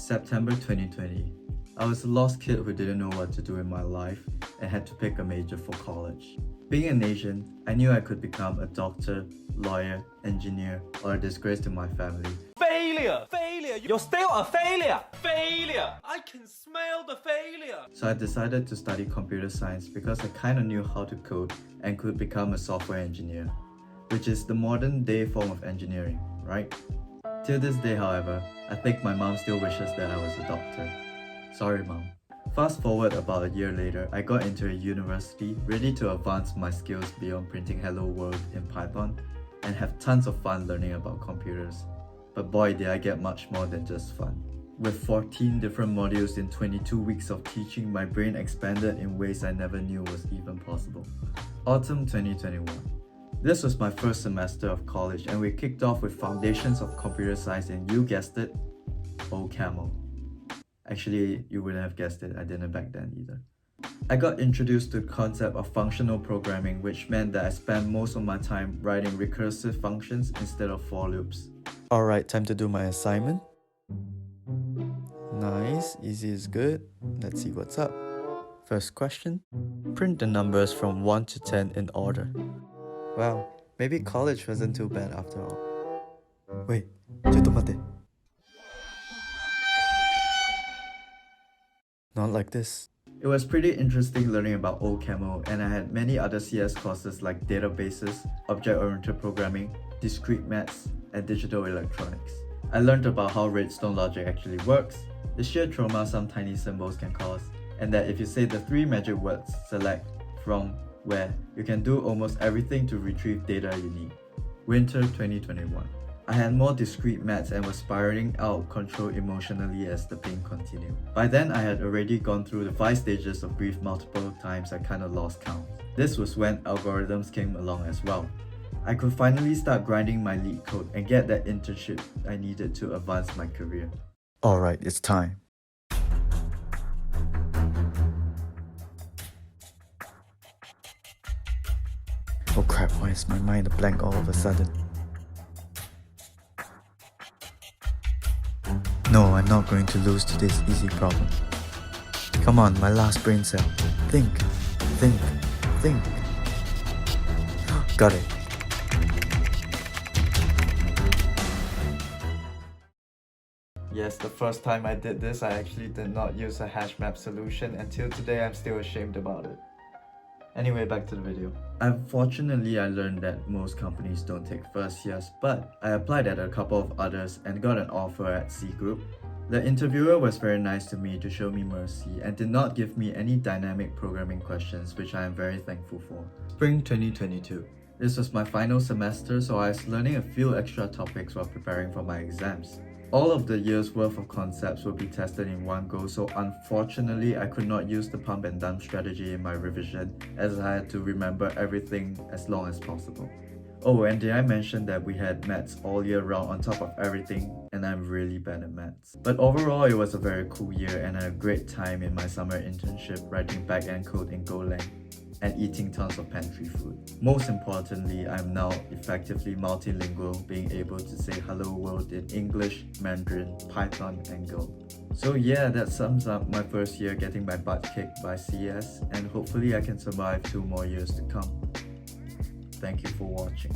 September 2020. I was a lost kid who didn't know what to do in my life and had to pick a major for college. Being an Asian, I knew I could become a doctor, lawyer, engineer, or a disgrace to my family. Failure! Failure! You're still a failure! Failure! I can smell the failure! So I decided to study computer science because I kinda knew how to code and could become a software engineer, which is the modern day form of engineering, right? Till this day, however, I think my mom still wishes that I was a doctor. Sorry, mom. Fast forward about a year later, I got into a university ready to advance my skills beyond printing hello world in Python and have tons of fun learning about computers. But boy, did I get much more than just fun. With 14 different modules in 22 weeks of teaching, my brain expanded in ways I never knew was even possible. Autumn 2021. This was my first semester of college and we kicked off with Foundations of Computer Science and you guessed it, OCaml. Actually, you wouldn't have guessed it, I didn't back then either. I got introduced to the concept of functional programming, which meant that I spent most of my time writing recursive functions instead of for loops. Alright, time to do my assignment. Nice, easy is good. Let's see what's up. First question. Print the numbers from 1 to 10 in order. Wow, maybe college wasn't too bad after all. Wait, mate. Not like this. It was pretty interesting learning about OCaml, and I had many other CS courses like databases, object-oriented programming, discrete maths, and digital electronics. I learned about how redstone logic actually works, the sheer trauma some tiny symbols can cause, and that if you say the 3 magic words select, from, where, you can do almost everything to retrieve data you need. Winter 2021. I had more discrete maths and was spiraling out of control emotionally as the pain continued. By then, I had already gone through the 5 stages of grief multiple times. I kinda lost count. This was when algorithms came along as well. I could finally start grinding my lead code and get that internship I needed to advance my career. Alright, it's time. Oh crap, why is my mind a blank all of a sudden? No, I'm not going to lose to this easy problem. Come on, my last brain cell. Think. Got it. Yes, the first time I did this, I actually did not use a hash map solution. Until today, I'm still ashamed about it. Anyway, back to the video. Unfortunately, I learned that most companies don't take first years, but I applied at a couple of others and got an offer at C Group. The interviewer was very nice to me to show me mercy and did not give me any dynamic programming questions, which I am very thankful for. Spring 2022. This was my final semester, so I was learning a few extra topics while preparing for my exams. All of the year's worth of concepts will be tested in one go, so unfortunately I could not use the pump and dump strategy in my revision as I had to remember everything as long as possible. Oh, and did I mention that we had maths all year round on top of everything, and I'm really bad at maths. But overall, it was a very cool year and a great time in my summer internship writing back-end code in Golang and eating tons of pantry food. Most importantly, I'm now effectively multilingual, being able to say hello world in English, Mandarin, Python, and Go. So yeah, that sums up my first year getting my butt kicked by CS, and hopefully I can survive 2 more years to come. Thank you for watching.